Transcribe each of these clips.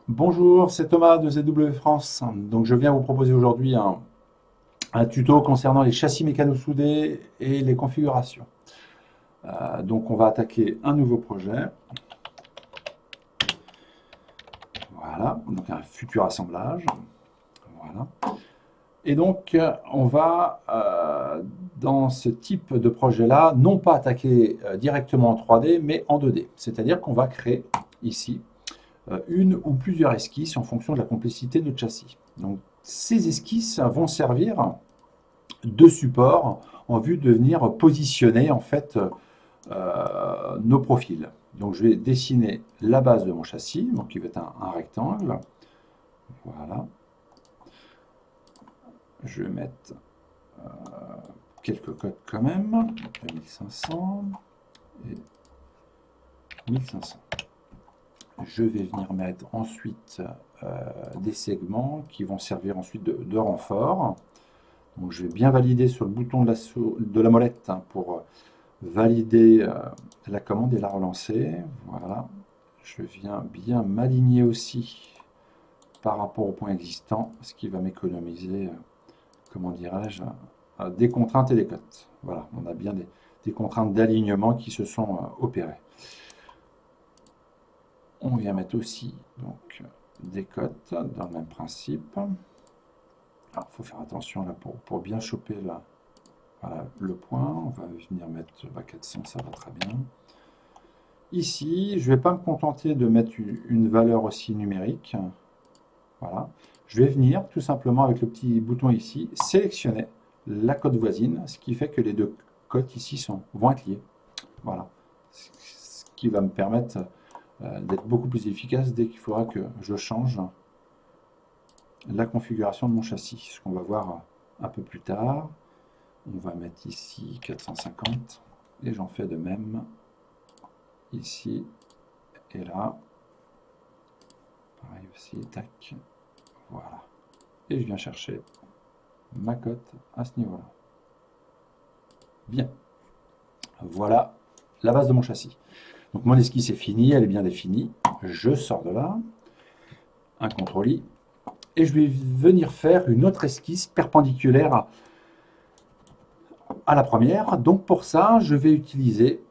Bonjour, c'est Thomas de ZW France. Donc, je viens vous proposer aujourd'hui un tuto concernant les châssis mécano-soudés et les configurations. Donc, on va attaquer un nouveau projet. Voilà, donc un futur assemblage. Voilà. Et donc, on va, dans ce type de projet-là, non pas attaquer directement en 3D, mais en 2D. C'est-à-dire qu'on va créer ici une ou plusieurs esquisses en fonction de la complexité de notre châssis. Donc, ces esquisses vont servir de support en vue de venir positionner en fait nos profils. Donc, je vais dessiner la base de mon châssis, donc qui va être un rectangle. Voilà. Je vais mettre quelques codes quand même, 2500 et 1500. Je vais venir mettre ensuite des segments qui vont servir ensuite de renfort. Donc je vais bien valider sur le bouton de la molette pour valider la commande et la relancer. Voilà. Je viens bien m'aligner aussi par rapport au point existant, ce qui va m'économiser, comment dirais-je, des contraintes et des cotes. Voilà, on a bien des contraintes d'alignement qui se sont opérées. On vient mettre aussi donc, des cotes dans le même principe. Alors, il faut faire attention là pour bien choper voilà, le point. On va venir mettre 400, ça va très bien. Ici, je ne vais pas me contenter de mettre une valeur aussi numérique. Voilà. Je vais venir tout simplement avec le petit bouton ici, sélectionner la cote voisine, ce qui fait que les deux cotes ici vont être liées. Voilà. Ce qui va me permettre d'être beaucoup plus efficace dès qu'il faudra que je change la configuration de mon châssis, ce qu'on va voir un peu plus tard. On va mettre ici 450 et j'en fais de même ici et là. Pareil aussi, tac, voilà. Et je viens chercher ma cote à ce niveau-là. Bien, voilà la base de mon châssis. Donc mon esquisse est finie, elle est bien définie. Je sors de là, un CTRL-I, et je vais venir faire une autre esquisse perpendiculaire à la première. Donc pour ça, je vais utiliser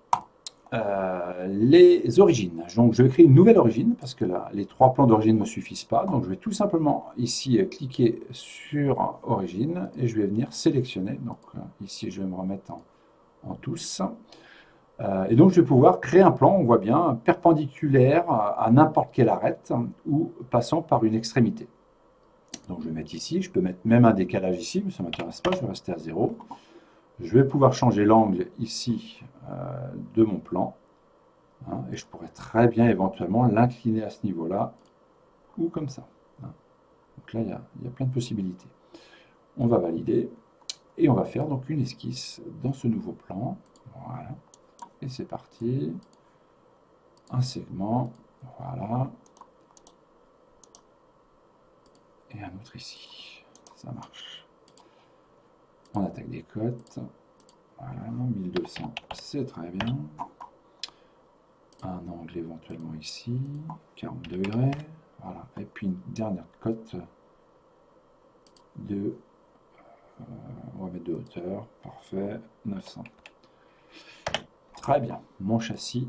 les origines. Donc je vais créer une nouvelle origine parce que là, les trois plans d'origine ne me suffisent pas. Donc je vais tout simplement ici cliquer sur origine et je vais venir sélectionner. Donc ici, je vais me remettre en tous. Et donc, je vais pouvoir créer un plan, on voit bien, perpendiculaire à n'importe quelle arête ou passant par une extrémité. Donc, je vais mettre ici, je peux mettre même un décalage ici, mais ça ne m'intéresse pas, je vais rester à 0. Je vais pouvoir changer l'angle ici de mon plan. Hein, et je pourrais très bien éventuellement l'incliner à ce niveau-là ou comme ça. Hein. Donc là, il y a plein de possibilités. On va valider et on va faire donc une esquisse dans ce nouveau plan. Voilà. Et c'est parti. Un segment, voilà. Et un autre ici. Ça marche. On attaque des cotes. Voilà, 1200, c'est très bien. Un angle éventuellement ici, 40 degrés. Voilà. Et puis une dernière cote de... on va mettre de hauteur. Parfait. 900. Très bien. Mon châssis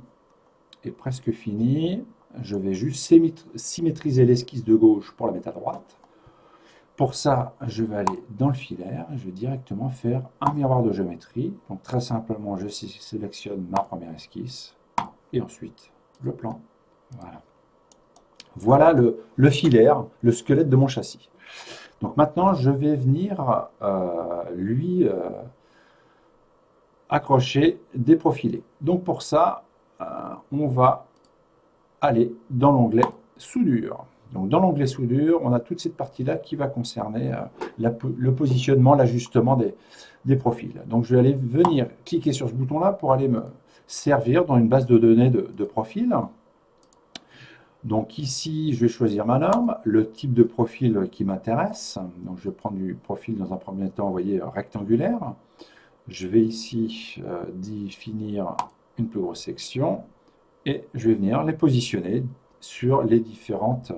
est presque fini. Je vais juste symétriser l'esquisse de gauche pour la mettre à droite. Pour ça, je vais aller dans le filaire. Je vais directement faire un miroir de géométrie. Donc très simplement, je sélectionne ma première esquisse. Et ensuite, le plan. Voilà. Voilà le filaire, le squelette de mon châssis. Donc maintenant, je vais venir lui accrocher des profilés. Donc pour ça, on va aller dans l'onglet soudure. Donc dans l'onglet soudure, on a toute cette partie-là qui va concerner le positionnement, l'ajustement des profils. Donc je vais aller venir cliquer sur ce bouton-là pour aller me servir dans une base de données de profils. Donc ici, je vais choisir ma norme, le type de profil qui m'intéresse. Donc je vais prendre du profil dans un premier temps, vous voyez, rectangulaire. Je vais ici définir une plus grosse section et je vais venir les positionner sur les différentes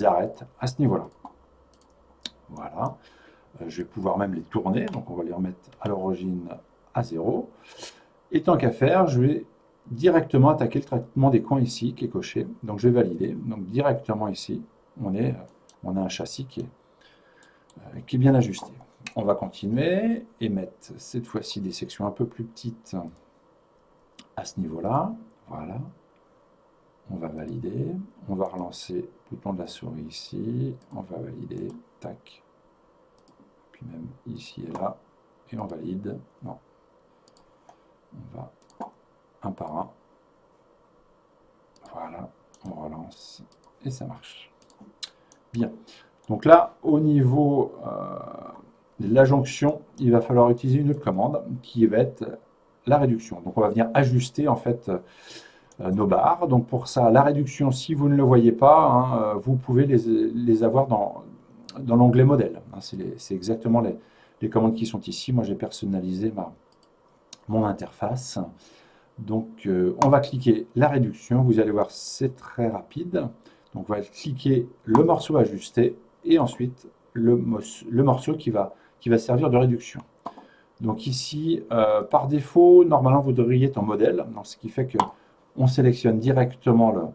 arrêtent à ce niveau-là. Voilà. Je vais pouvoir même les tourner, donc on va les remettre à l'origine à 0. Et tant qu'à faire, je vais directement attaquer le traitement des coins ici, qui est coché. Donc je vais valider. Donc directement ici, on a un châssis qui est bien ajusté. On va continuer et mettre cette fois-ci des sections un peu plus petites à ce niveau-là. Voilà. On va valider. On va relancer le bouton de la souris ici. On va valider. Tac. Puis même ici et là. Et on valide. Non. On va un par un. Voilà. On relance. Et ça marche. Bien. Donc là, au niveau de la jonction, il va falloir utiliser une autre commande qui va être la réduction. Donc on va venir ajuster en fait nos barres. Donc pour ça, la réduction, si vous ne le voyez pas, hein, vous pouvez les avoir dans l'onglet modèle. Hein, c'est exactement les commandes qui sont ici. Moi j'ai personnalisé mon interface. Donc on va cliquer la réduction. Vous allez voir, c'est très rapide. Donc on va cliquer le morceau ajusté et ensuite le morceau qui va servir de réduction. Donc ici, par défaut, normalement vous devriez être en modèle, donc ce qui fait qu'on sélectionne directement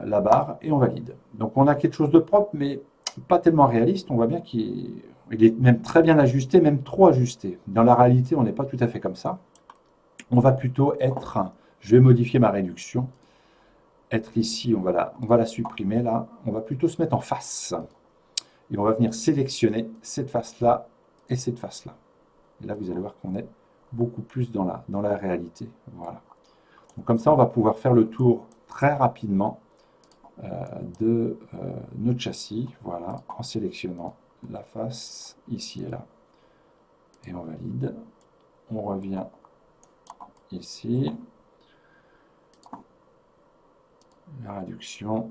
la barre et on valide. Donc on a quelque chose de propre, mais pas tellement réaliste. On voit bien qu'il est même très bien ajusté, même trop ajusté. Dans la réalité, on n'est pas tout à fait comme ça. On va plutôt être, je vais modifier ma réduction, être ici, on va la supprimer là, on va plutôt se mettre en face. Et on va venir sélectionner cette face-là et cette face-là. Et là, vous allez voir qu'on est beaucoup plus dans la réalité. Voilà. Donc, comme ça, on va pouvoir faire le tour très rapidement de notre châssis. Voilà, en sélectionnant la face ici et là. Et on valide. On revient ici. La réduction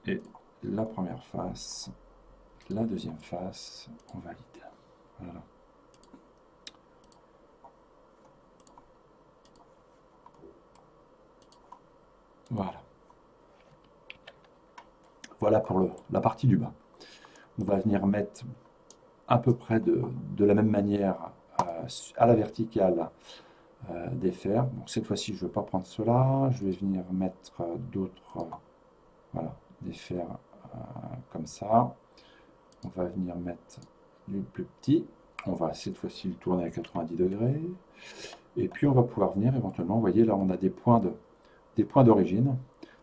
et la première face. La deuxième face, on valide. Voilà. Voilà. Voilà pour la partie du bas. On va venir mettre à peu près de la même manière à la verticale des fers. Bon, cette fois-ci, je ne vais pas prendre cela. Je vais venir mettre d'autres, voilà, des fers comme ça. On va venir mettre du plus petit. On va cette fois-ci le tourner à 90 degrés. Et puis on va pouvoir venir éventuellement, vous voyez là on a des points d'origine.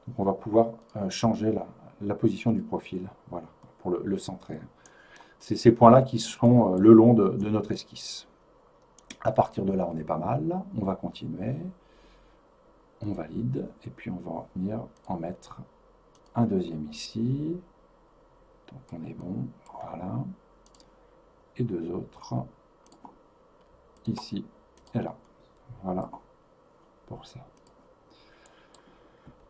Donc on va pouvoir changer la position du profil, voilà, pour le centrer. C'est ces points-là qui seront le long de notre esquisse. À partir de là, on est pas mal. On va continuer. On valide. Et puis on va venir en mettre un deuxième ici. Donc on est bon. Voilà. Et deux autres ici et là. Voilà pour ça.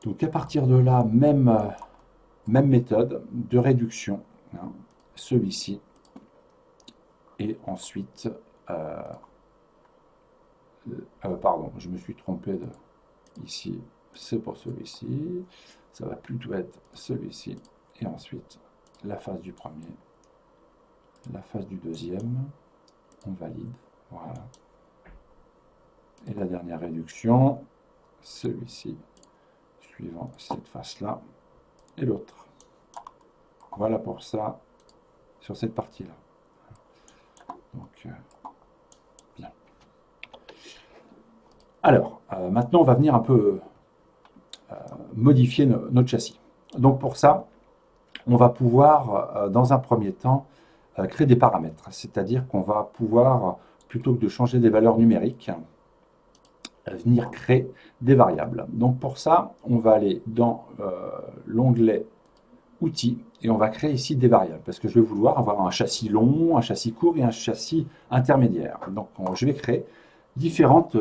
Donc à partir de là, même méthode de réduction, hein, celui-ci. Et ensuite, pardon, je me suis trompé ici, c'est pour celui-ci. Ça va plutôt être celui-ci. Et ensuite, la face du premier, la face du deuxième, on valide. Voilà. Et la dernière réduction, celui-ci, suivant cette face-là, et l'autre. Voilà pour ça, sur cette partie-là. Donc, bien. Alors, maintenant, on va venir un peu modifier notre châssis. Donc, pour ça, on va pouvoir, dans un premier temps, créer des paramètres. C'est-à-dire qu'on va pouvoir, plutôt que de changer des valeurs numériques, venir créer des variables. Donc pour ça, on va aller dans l'onglet outils et on va créer ici des variables parce que je vais vouloir avoir un châssis long, un châssis court et un châssis intermédiaire. Donc je vais créer différentes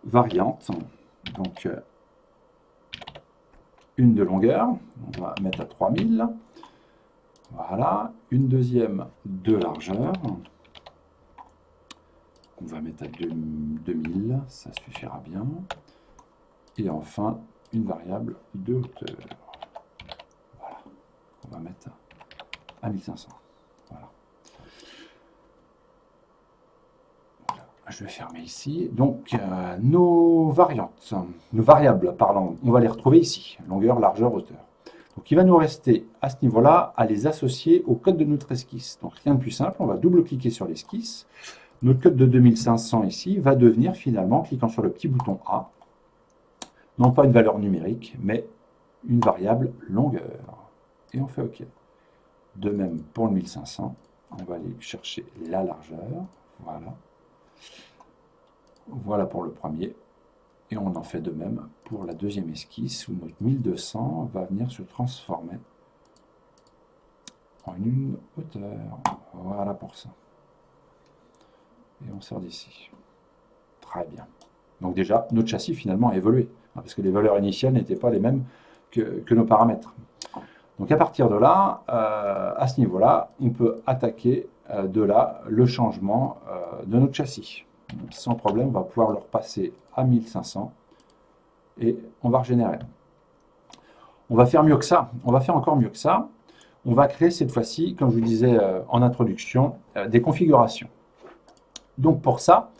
variantes. Donc une de longueur, on va mettre à 3000. Voilà, une deuxième de largeur. On va mettre à 2000, ça suffira bien. Et enfin, une variable de hauteur. Voilà. on va mettre à 1500. Voilà. Je vais fermer ici. Donc, nos variables, pardon, on va les retrouver ici. Longueur, largeur, hauteur. Donc, il va nous rester à ce niveau-là à les associer au code de notre esquisse. Donc, rien de plus simple, on va double-cliquer sur l'esquisse. Notre code de 2500 ici va devenir finalement, cliquant sur le petit bouton A, non pas une valeur numérique, mais une variable longueur. Et on fait OK. De même pour le 1500, on va aller chercher la largeur. Voilà. Voilà pour le premier. Et on en fait de même pour la deuxième esquisse où notre 1200 va venir se transformer en une hauteur. Voilà pour ça. Et on sort d'ici. Très bien. Donc déjà, notre châssis finalement a évolué, parce que les valeurs initiales n'étaient pas les mêmes que nos paramètres. Donc à partir de là, à ce niveau-là, on peut attaquer de là le changement de notre châssis. Donc, sans problème, on va pouvoir le repasser à 1500 et on va régénérer. On va faire mieux que ça, on va faire encore mieux que ça. On va créer cette fois-ci, comme je vous disais en introduction, des configurations. Donc pour ça,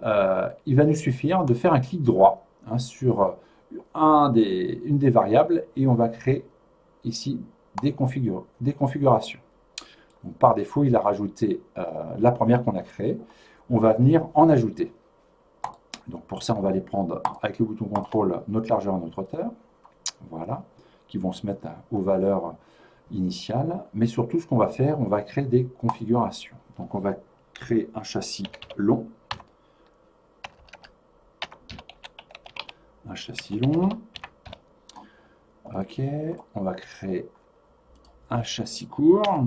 il va nous suffire de faire un clic droit sur une des variables et on va créer ici des configurations. Donc, par défaut, il a rajouté la première qu'on a créée. On va venir en ajouter. Donc pour ça, on va aller prendre avec le bouton contrôle notre largeur et notre hauteur. Voilà, qui vont se mettre aux valeurs initiales. Mais surtout, ce qu'on va faire, on va créer des configurations. Donc on va créer un châssis long. Un châssis long. Ok, on va créer un châssis court.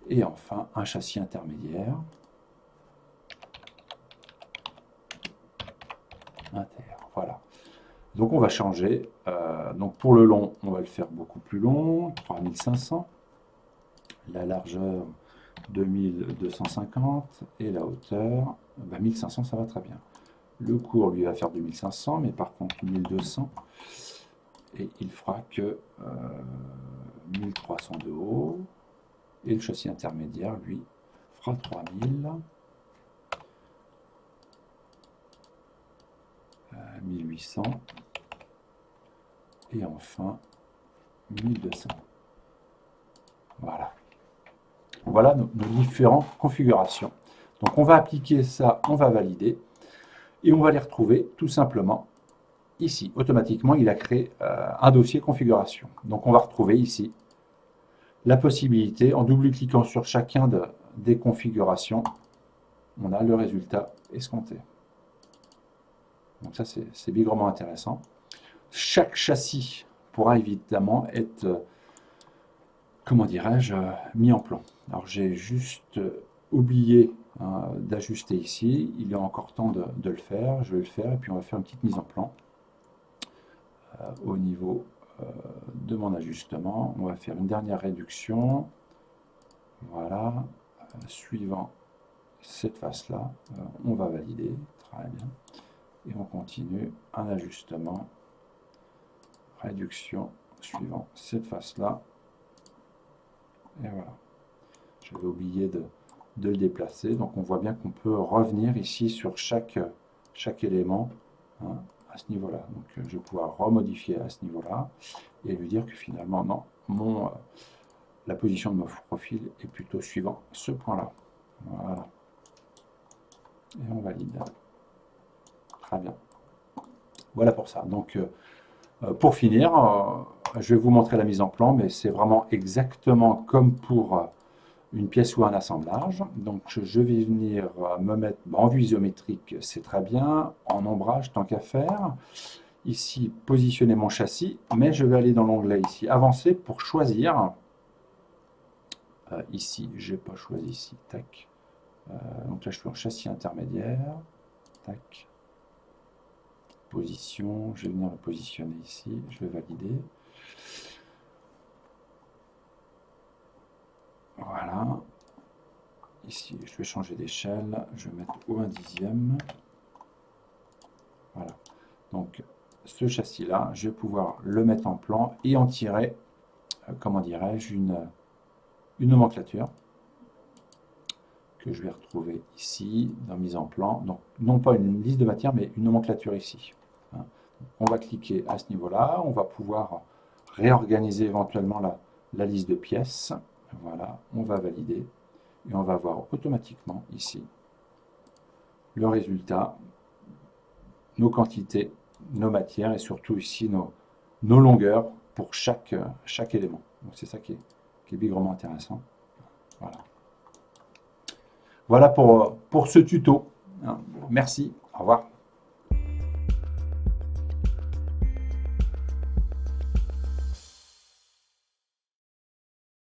Et enfin, un châssis intermédiaire. Voilà. Donc on va changer. Donc pour le long, on va le faire beaucoup plus long, 3500. La largeur, 2250. Et la hauteur, 1500, ça va très bien. Le court, lui, va faire 2500, mais par contre 1200. Et il fera que 1300 de haut. Et le châssis intermédiaire, lui, fera 3000. 1800. Et enfin 1200. Voilà. Voilà nos différentes configurations. Donc on va appliquer ça, on va valider. Et on va les retrouver tout simplement ici. Automatiquement, il a créé un dossier configuration. Donc on va retrouver ici la possibilité, en double-cliquant sur chacun des configurations, on a le résultat escompté. Donc ça, c'est bigrement intéressant. Chaque châssis pourra évidemment être, comment dirais-je, mis en plan. Alors j'ai juste oublié d'ajuster ici. Il est encore temps de le faire. Je vais le faire et puis on va faire une petite mise en plan au niveau de mon ajustement. On va faire une dernière réduction. Voilà. Suivant cette face-là, on va valider. Très bien. Et on continue un ajustement. Réduction suivant cette face-là. Et voilà. J'avais oublié de le déplacer. Donc on voit bien qu'on peut revenir ici sur chaque élément à ce niveau-là. Donc je vais pouvoir remodifier à ce niveau-là et lui dire que finalement, non, la position de mon profil est plutôt suivant ce point-là. Voilà. Et on valide. Très bien. Voilà pour ça. Donc pour finir, je vais vous montrer la mise en plan, mais c'est vraiment exactement comme pour une pièce ou un assemblage. Donc je vais venir me mettre en vue isométrique, c'est très bien, en ombrage tant qu'à faire. Ici, positionner mon châssis, mais je vais aller dans l'onglet ici, avancer pour choisir. Ici, je n'ai pas choisi ici, tac. Donc là, je suis en châssis intermédiaire, tac. Position, je vais venir le positionner ici, je vais valider. Voilà. Ici, je vais changer d'échelle, je vais mettre au 1/10. Voilà. Donc, ce châssis-là, je vais pouvoir le mettre en plan et en tirer, comment dirais-je, une nomenclature que je vais retrouver ici dans mise en plan. Donc, non pas une liste de matière, mais une nomenclature ici. Hein. On va cliquer à ce niveau-là. On va pouvoir réorganiser éventuellement la liste de pièces. Voilà, on va valider. Et on va voir automatiquement ici le résultat, nos quantités, nos matières et surtout ici nos longueurs pour chaque élément. Donc c'est ça qui est bigrement intéressant. Voilà. Voilà pour ce tuto. Merci, au revoir.